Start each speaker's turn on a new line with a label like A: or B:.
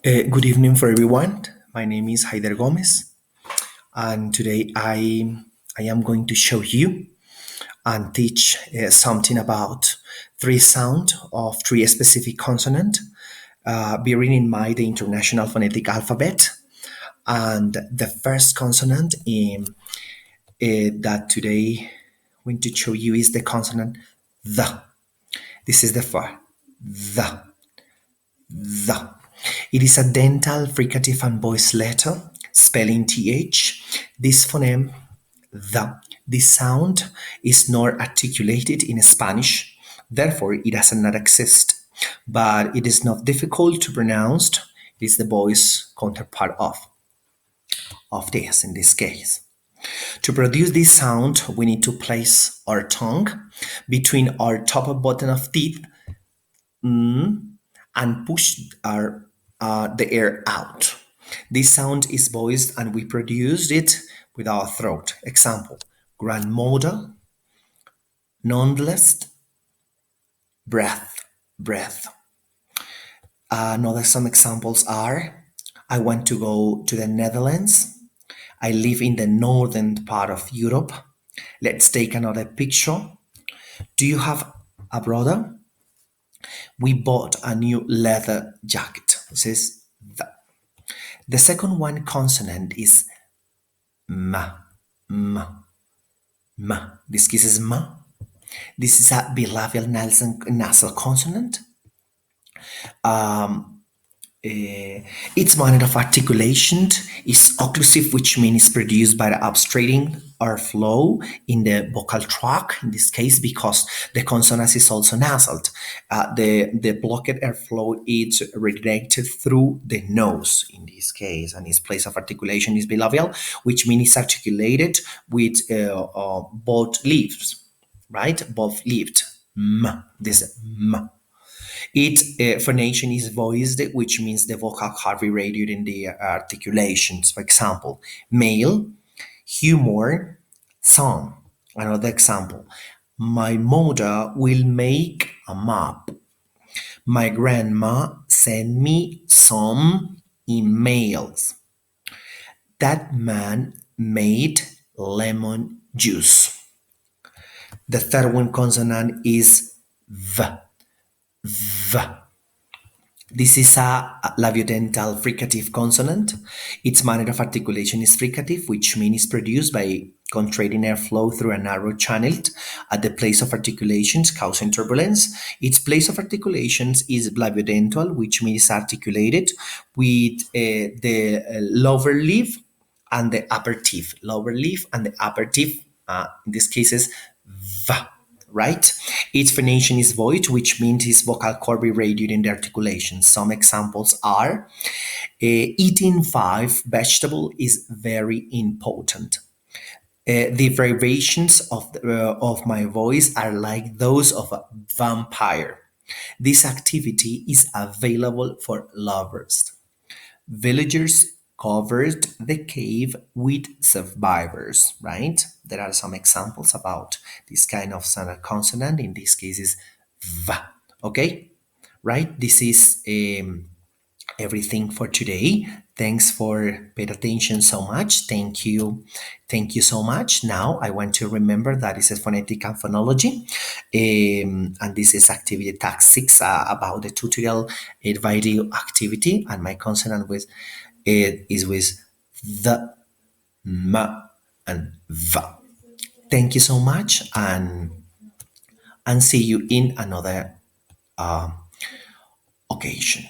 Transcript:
A: Good evening for everyone. My name is Jaider Gómez, and today I am going to show you and teach something about three sound of three specific consonant, bearing in mind the International Phonetic Alphabet. And the first consonant that today I'm going to show you is the consonant the. This is the first the. It is a dental, fricative, and voice letter, spelling th. This phoneme, this sound is not articulated in Spanish, therefore it does not exist. But it is not difficult to pronounce. It is the voice counterpart of this in this case. To produce this sound, we need to place our tongue between our top button of teeth and push the air out. This sound is voiced and we produce it with our throat. Example, grandmother, nonetheless, breath, breath. Another some examples are, I want to go to the Netherlands. I live in the northern part of Europe. Let's take another picture. Do you have a brother? We bought a new leather jacket. This is the. The second one consonant is ma, ma, ma. This case is ma. This is a bilabial nasal consonant. Its manner of articulation is occlusive, which means produced by the obstructing airflow in the vocal tract, in this case, because the consonant is also nasal. The blocked airflow is redirected through the nose, in this case, and its place of articulation is bilabial, which means it's articulated with both lips, right? Both lips. M. This m. Its phonation is voiced, which means the vocal cord radiated in the articulations. For example, male, humor, song. Another example, my mother will make a map. My grandma sent me some emails. That man made lemon juice. The third one consonant is V. V. This is a labiodental fricative consonant. Its manner of articulation is fricative, which means produced by contracting airflow through a narrow channel at the place of articulations, causing turbulence. Its place of articulations is labiodental, which means articulated with the lower lip and the upper teeth. Lower lip and the upper teeth, in this case, is V, right? Its phonation is void, which means its vocal cord irradiated in the articulation. Some examples are eating five vegetables is very important. The vibrations of my voice are like those of a vampire. This activity is available for lovers. Villagers covered the cave with survivors, right? There are some examples about this kind of sound consonant. In this case is v. Okay, right? This is everything for today. Thanks for paying attention so much. Thank you. Thank you so much. Now I want to remember that this is phonetic and phonology. And this is activity task 6 about the tutorial video activity. And my consonant with it is with the, ma, and va. Thank you so much and see you in another occasion.